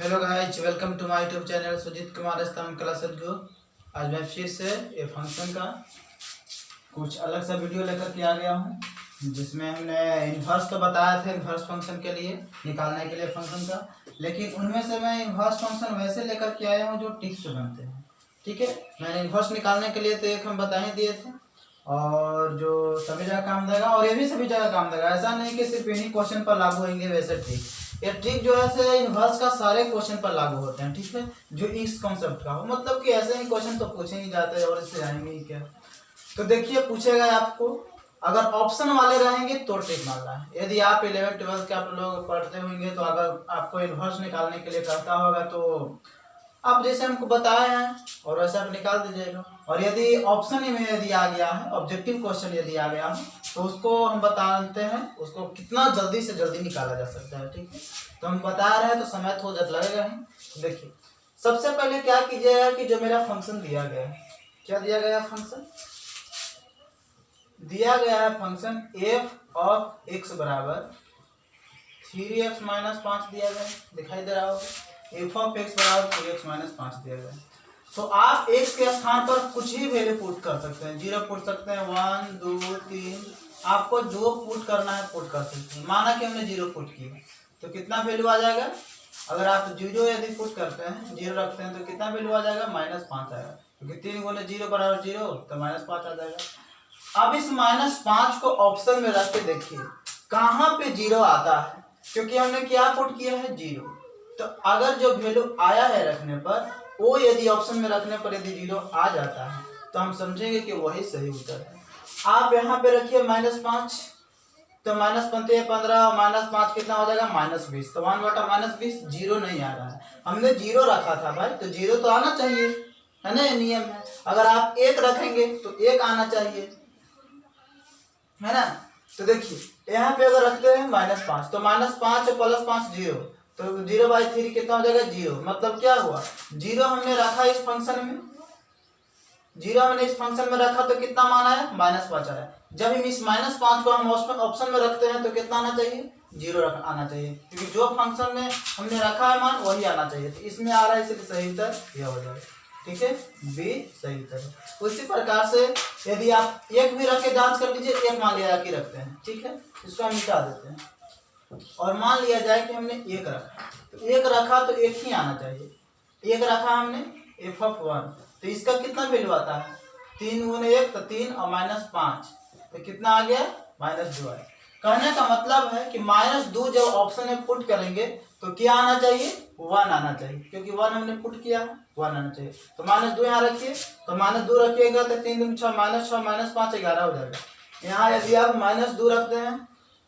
Hello guys, welcome to my YouTube channel Sujeet Kumar Islam class Sadguru. आज मैं फिर से ये फंक्शन का कुछ अलग सा वीडियो लेकर के आ गया हूँ, जिसमें हमने इन्वर्स तो बताया था इन्वर्स फंक्शन के लिए निकालने के लिए फंक्शन का, लेकिन उनमें से मैं इन्वर्स फंक्शन वैसे लेकर के आया हूँ जो टिक से बनते हैं। ठीक है, मैंने इन्वर्स निकालने के लिए तो एक हम बता ही दिए थे और जो सभी जगह काम देगा, और ये भी सभी जगह काम देगा। ऐसा नहीं कि सिर्फ इन्हीं क्वेश्चन पर लागू होंगे वैसे ट्रिक। ये ट्रिक जो है से इन्वर्स का सारे क्वेश्चन पर लागू होते हैं। ठीक है, जो इस कॉन्सेप्ट का हो, मतलब कि ऐसे ही क्वेश्चन तो पूछे ही जाते हैं और इससे आएंगे ही क्या। तो देखिए, पूछेगा आपको, अगर ऑप्शन वाले रहेंगे तो ट्रिक मारना है। यदि आप 11th 12th के आप लोग पढ़ते होंगे तो अगर आपको इन्वर्स निकालने के लिए कहता होगा तो आप जैसे हमको बताए हैं और वैसे आप निकाल दीजिएगा। और यदि ऑप्शन में यदि आ गया है, ऑब्जेक्टिव क्वेश्चन यदि आ गया है, तो उसको हम बताते हैं उसको कितना जल्दी से जल्दी निकाला जा सकता है। ठीक है, तो हम बता रहे हैं तो समय थोड़ा लगेगा ही। देखिए, सबसे पहले क्या कीजिएगा कि जो मेरा फंक्शन दिया गया है, क्या दिया गया है फंक्शन, दिया गया है फंक्शन f ऑफ x बराबर 3x माइनस 5 दिया गया है, दिखाई दे रहा होगा। f ऑफ x बराबर 3x माइनस 5 दिया गया है। तो आप x के स्थान पर कुछ ही वैल्यू पुट कर सकते हैं, 0 पुट सकते हैं, 1 2 3, आपको जो पुट करना है पुट कर सकते हैं। माना कि हमने 0 पुट किया तो कितना वैल्यू आ जाएगा। अगर आप 0 यदि पुट करते हैं, 0 रखते हैं तो कितना वैल्यू आ जाएगा, -5 आएगा, क्योंकि 3 गुने 0 बराबर 0, तो -5 आ जाएगा। अब इस -5 को ऑप्शन में रख के देखिए कहाँ पे 0 आता है, क्योंकि हमने क्या पुट किया है, 0। तो अगर जो वैल्यू आया है रखने पर, वो यदि ऑप्शन में रखने पर यदि 0 आ जाता है तो हम समझेंगे कि वही सही उत्तर है। आप यहाँ पे रखिए -5, तो -15 और -5 कितना हो जाएगा, -20। तो 1/-20 0 नहीं आ रहा है, हमने 0 रखा था भाई, तो 0 तो आना चाहिए, है ना, ये नियम है। अगर आप 1 रखेंगे तो 1 आना चाहिए, है ना। तो देखिए यहाँ पे अगर रखते हैं -5, तो -5 और +5 0, तो 0/3 कितना हो जाएगा, 0। मतलब क्या हुआ, 0 हमने रखा इस फंक्शन में, 0 हमने इस फंक्शन में रखा तो कितना मान आया, -5 आया। जब हम इस -5 को हम ऑप्शन में रखते हैं तो कितना आना चाहिए, 0 आना चाहिए, क्योंकि जो फंक्शन में हमने रखा है मान वही आना चाहिए। तो इसमें आ रहा है, इसलिए सही उत्तर यह हो जाएगा। ठीक है, बी सही उत्तर है। उसी प्रकार से यदि आप 1 भी रख के जांच कर लीजिए, 1 मान लिया कि रखते हैं, ठीक है, इसको हम मिटा देते हैं। और मान लिया जाए कि हमने 1 रखा, तो 1 रखा तो 1 ही आना चाहिए। 1 रखा हमने f ऑफ 1, तो इसका कितना वैल्यू आता है, 3 गुने 1 तो 3 और -5, तो कितना आ गया, -2 आया। कहने का मतलब है कि -2 जब ऑप्शन में पुट करेंगे तो क्या आना चाहिए, 1 आना चाहिए, क्योंकि 1 हमने पुट किया है, 1 आना चाहिए। तो -2 यहाँ रखिए, तो -2 रखिएगा तो 3 दूनी 6, -6 -5 11 हो जाएगा। यहाँ यदि आप -2 रखते हैं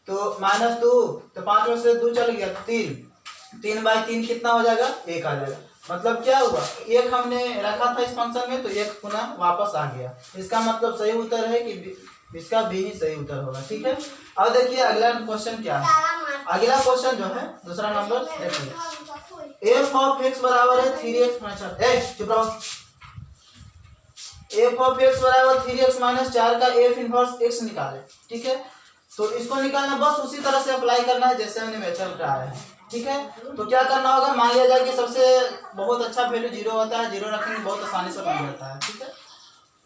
तो -2, तो 5 में से 2 चल गया, 3/3 कितना हो जाएगा, 1 आ जाएगा। मतलब क्या हुआ, 1 हमने रखा था इस फंक्शन में तो 1 पुनः वापस आ गया। इसका मतलब सही उत्तर है कि इसका बी ही सही उत्तर होगा। ठीक है, अब देखिए अगला क्वेश्चन क्या है। अगला क्वेश्चन जो है दूसरा नंबर देखिए, f ऑफ x बराबर है 3x माइनस 4, चुप रहो। f ऑफ x बराबर 3x माइनस 4 का f इनवर्स x निकाले। ठीक है, तो इसको निकालना बस उसी तरह से अप्लाई करना है जैसे हमने मेथड बताया है। ठीक है, तो क्या करना होगा, मान लिया जाए कि सबसे बहुत अच्छा वैल्यू 0 होता है, 0 रखेंगे बहुत आसानी से बन जाता है। ठीक है,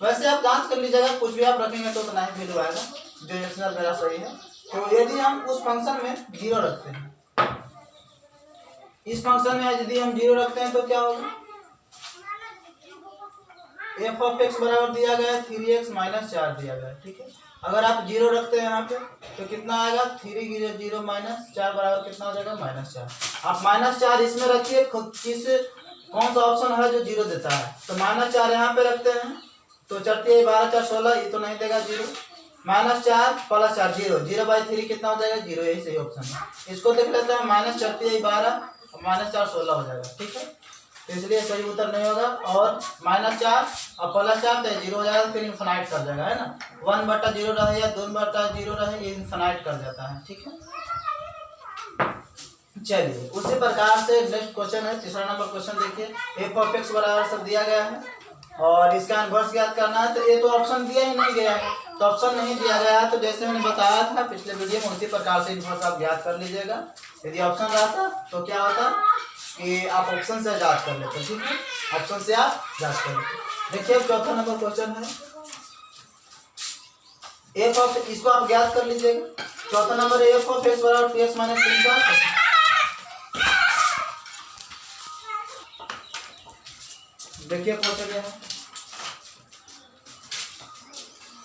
वैसे आप जांच कर लीजिएगा, कुछ भी आप रखेंगे तो उतना ही वैल्यू आएगा, जो एक्सनल मेरा सही है। तो यदि हम उस फंक्शन में 0 रखते हैं, इस फंक्शन में यदि हम 0 रखते हैं तो क्या होगा, f ऑफ x बराबर दिया गया है 3x माइनस 4 दिया गया है। ठीक है, अगर आप 0 रखते हैं यहाँ पे तो कितना आएगा, 3 0 माइनस 4 बराबर कितना हो जाएगा, -4। आप -4 इसमें रखिए, किस कौन सा ऑप्शन है जो 0 देता है, तो -4 यहाँ पे रखते हैं, तो 4 × 12 4 16, ये तो नहीं देगा 0, -4 + 4 0, 0/3 कितना हो जाएगा, 0, यही सही ऑप्शन है। इसको देख लेते हैं, -4 × 12 -4 16 हो जाएगा। ठीक है, तो इसलिए सही उत्तर नहीं होगा, और -4 और +4 तो 0 हो जाएगा, फिर इन्फिनाइट कर जाएगा, है ना। 1/0 रहे या 2/0 रहे, ये इन्फिनाइट कर जाता है। ठीक है, चलिए उसी प्रकार से नेक्स्ट क्वेश्चन है, तीसरा नंबर क्वेश्चन देखिए, f ऑफ x बराबर सब दिया गया है और इसका इनवर्स ज्ञात करना है। तो ये तो ऑप्शन दिया ही नहीं गया है, तो ऑप्शन नहीं दिया गया है, तो जैसे मैंने बताया था पिछले वीडियो में, उसी प्रकार से इनवर्स आप ज्ञात कर लीजिएगा। यदि ऑप्शन रहता तो क्या होता, कि आप ऑप्शन से जांच कर लेते, ठीक है, ऑप्शन से आप जांच कर लेते। देखिए अब चौथा नंबर क्वेश्चन है एफ ऑफ, इसको आप ज्ञात कर लीजिएगा। चौथा नंबर एफ ऑफ एक्स बराबर 2x माइनस 3 का। देखिए क्वेश्चन है,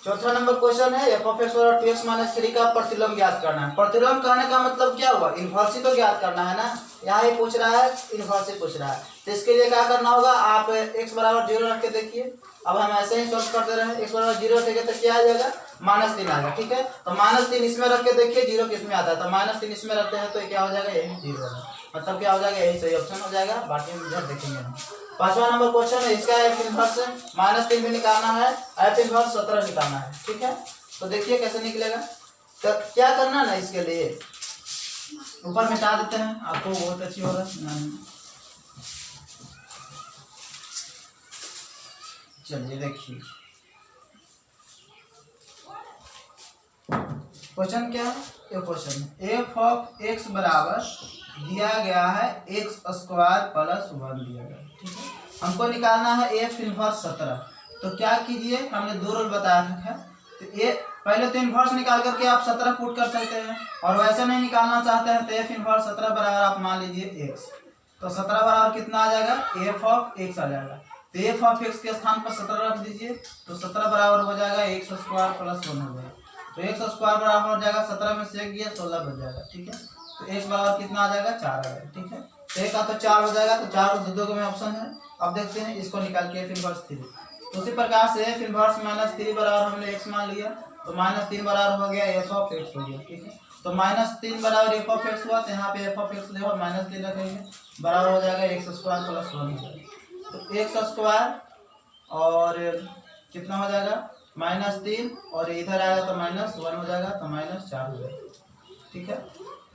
चौथा नंबर क्वेश्चन है एफ ऑफ एक्स बराबर 2x माइनस 3 का प्रतिलोम ज्ञात करना है। प्रतिलोम कहने का मतलब क्या हुआ, इनवर्स ही तो ज्ञात करना है ना, यहाँ ये पूछ रहा है इनवर्स ही पूछ रहा है। तो इसके लिए क्या करना होगा, आप x बराबर 0 रख के देखिए। अब हम ऐसे ही सॉल्व करते रहे, x बराबर 0 रखेंगे तो क्या आ जाएगा, -3 आएगा, ठीक है। तो -3 इसमें रख के देखिए, 0 किस में आता है, तो -3 इसमें रखते हैं तो क्या हो जाएगा, यही 0 होगा, मतलब क्या हो जाएगा, यही सही ऑप्शन हो जाएगा। बाकी हम इधर देखेंगे हम। पांचवा नंबर क्वेश्चन है, इसका एफ इनवर्स -3 भी निकालना है, एफ इनवर्स 17 निकालना है, ठीक है। तो देखिए कैसे निकलेगा, तो क्या करना है ना, इसके लिए ऊपर मिटा देते हैं, आपको बहुत अच्छी होगा। चलिए देखिए क्वेश्चन क्या है, ये क्वेश्चन एफ ऑफ एक्स बराबर दिया गया है एक्स स्क्वायर प्लस 1 दिया गया, ठीक है। हमको निकालना है एफ इनवर्स 17। तो क्या कीजिए, हमने 2 रूल बताया था, तो ये पहले तो इनवर्स निकाल करके आप 17 पुट कर सकते हैं, और वैसे नहीं निकालना चाहते हैं तो एफ इनवर्स 17 बराबर आप मान लीजिए एक्स, तो 17 बराबर कितना आ जाएगा, एफ ऑफ एक्स आ जाएगा। तो एफ ऑफ एक्स के स्थान पर 17 रख दीजिए, तो 17 बराबर हो जाएगा एक्स स्क्वायर प्लस 1 हो जाएगा। तो एक्स स्क्वायर बराबर हो जाएगा 17 में से 1 गया 16 बच जाएगा, ठीक है। तो एक्स बराबर कितना आ जाएगा, 4 आ जाएगा, ठीक है। तो एक का तो 4 हो जाएगा, तो 4 और 2 में ऑप्शन है। अब देखते हैं इसको निकाल के एफ इनवर्स 3। तो उसी प्रकार से एफ इनवर्स -3 बराबर हमने एक्स मान लिया, तो -3 बराबर हो गया एफ ऑफ एक्स हो गया, ठीक है। तो -3 बराबर एफ ऑफ एक्स हुआ, तो यहाँ पे एफ ऑफ एक्स देखो -3 रखेंगे, बराबर हो जाएगा एक्स स्क्वायर प्लस 1 हो जाएगा। तो एक्स स्क्वायर और कितना हो जाएगा, -3, और इधर आएगा तो -1 हो जाएगा, तो -4 हो जाएगा, ठीक है।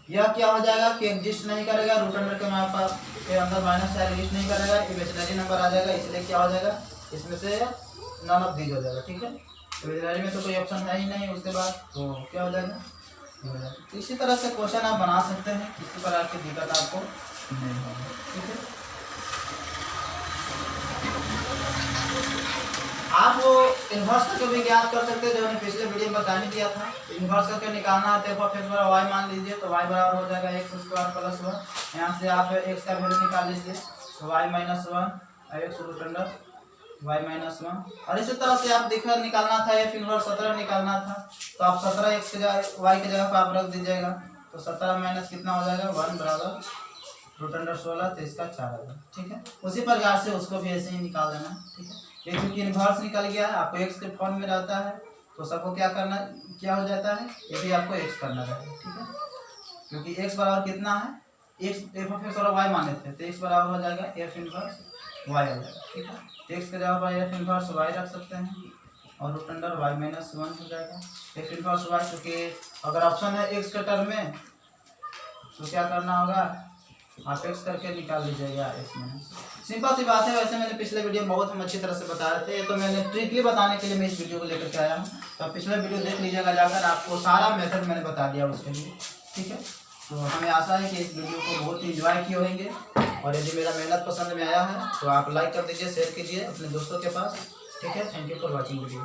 यह क्या हो जाएगा कि एग्जिस्ट नहीं करेगा, रूट अंडर के यहाँ पर के अंदर -4 एग्जिस्ट नहीं करेगा, इमेजिनरी नंबर आ जाएगा, इसलिए क्या हो जाएगा, इसमें से नॉन ऑफ दीज हो जाएगा, ठीक है। इमेजिनरी में तो कोई ऑप्शन है ही नहीं, उसके बाद तो क्या हो जाएगा, तो इसी तरह से क्वेश्चन आप बना सकते हैं, किसी प्रकार की दिक्कत आपको नहीं होगी, ठीक है। आप वो इन्वर्स करके भी ज्ञात कर सकते हैं, जो मैंने पिछले वीडियो में बताने दिया था। इन्वर्स करके निकालना है तो एफ ऑफ एक्स बराबर वाई मान लीजिए, तो वाई बराबर हो जाएगा एक्स स्क्वायर प्लस 1। यहाँ से आप एक्स का वैल्यू निकाल लीजिए, तो Y -1 X root under Y -1। और इसी तरह से आप देखकर निकालना था एफ इनवर्स 17 निकालना था, तो आप 17 एक्स के जगह वाई की जगह पर आप रख दीजिएगा, तो 17 माइनस कितना हो जाएगा, 1 बराबर रूट अंडर 16, तो इसका 4 आएगा, ठीक है। उसी प्रकार से उसको भी ऐसे ही निकाल देना, ठीक है। ये क्योंकि इनवर्स निकल गया है, आपको एक्स के फॉर्म में रहता है, तो सबको क्या करना, क्या हो जाता है, ये भी आपको एक्स करना रहेगा, ठीक है। क्योंकि एक्स बराबर कितना है, एक्स एफ ऑफ एक्स और वाई माने थे, तो एक्स बराबर हो जाएगा एफ इनवर्स वाई आ जाएगा, ठीक है। एक्स के जगह पर एफ इनवर्स वाई रख सकते हैं, और रूट अंडर वाई -1 हो जाएगा एफ इनवर्स वाई। क्योंकि अगर ऑप्शन है एक्स के टर्म में, तो क्या करना होगा, आप एक्स करके निकाल लीजिएगा एक्स माइनस। सिंपल सी बात है, वैसे मैंने पिछले वीडियो में बहुत हम अच्छी तरह से बताए थे, तो मैंने ट्रिकली बताने के लिए मैं इस वीडियो को लेकर के आया हूँ। तो आप पिछले वीडियो देख लीजिएगा जाकर, आपको सारा मेथड मैंने बता दिया उसके लिए, ठीक है। तो हमें आशा है कि इस वीडियो को बहुत ही इंजॉय किए होंगे, और यदि मेरा मेहनत पसंद में आया है तो आप लाइक कर दीजिए, शेयर कीजिए अपने दोस्तों के पास, ठीक है। Thank you for watching video.